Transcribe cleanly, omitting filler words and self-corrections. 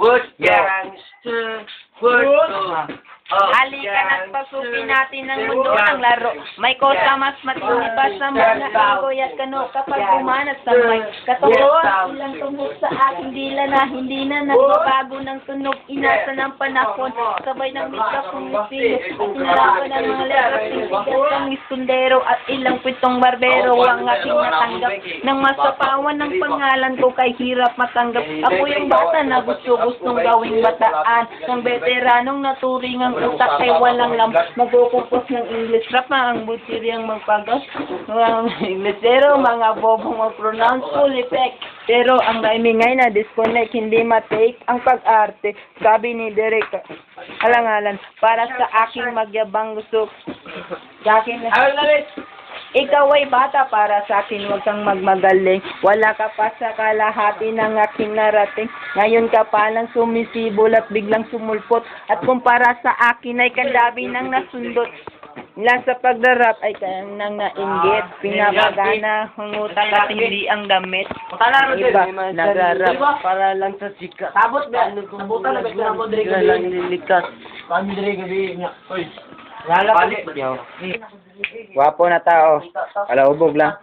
What gangster? What? Halika na't pasukin natin ang mundo ng laro. May kosa mas matindi pa sa mga agoy at kano kapag bumanat sa may katotohan. Ilang tungkol sa aking dila na hindi na nagbabago ng tunog. Inasa ng panahon, sabay ng mika pumipili. At inalapan ng mga letras, sisigat ng iskundero at ilang pitong barbero ang aking natanggap. Nang masapawan ng pangalan ko kay hirap matanggap. Ako yung bata na gustong gawing bataan. Ng veteranong naturing ang utak ay walang lam. Magkukumpos ng English rap na ang butiryang magpagas. Mga Inglesero, mga bobong mag-pronounce full effect. Pero ang rhyming ay na-disconnect, hindi matake ang pag-arte. Sabi ni Derek, alang-alan, para sa aking magyabang gusto. Akin na. Ikaw ay bata para sa akin, huwag kang magmagaling. Wala ka pa sa kalahati ng aking narating. Ngayon ka pa lang sumisibol at biglang sumulpot. At kumpara sa akin ay kadabi nang nasundot. Lang sa pagdarap ay kayang nang nainggit. Pinapagana, hungutang at hindi ang damit. Iba, nagarap para lang sa sikat. Tabot ba? Sabutan na ba ito na mo, Dre? Lang nilikas. Kami, Dre, gabi niya. Uy. Lala pa. Wapo na tao. Kalaubog lang.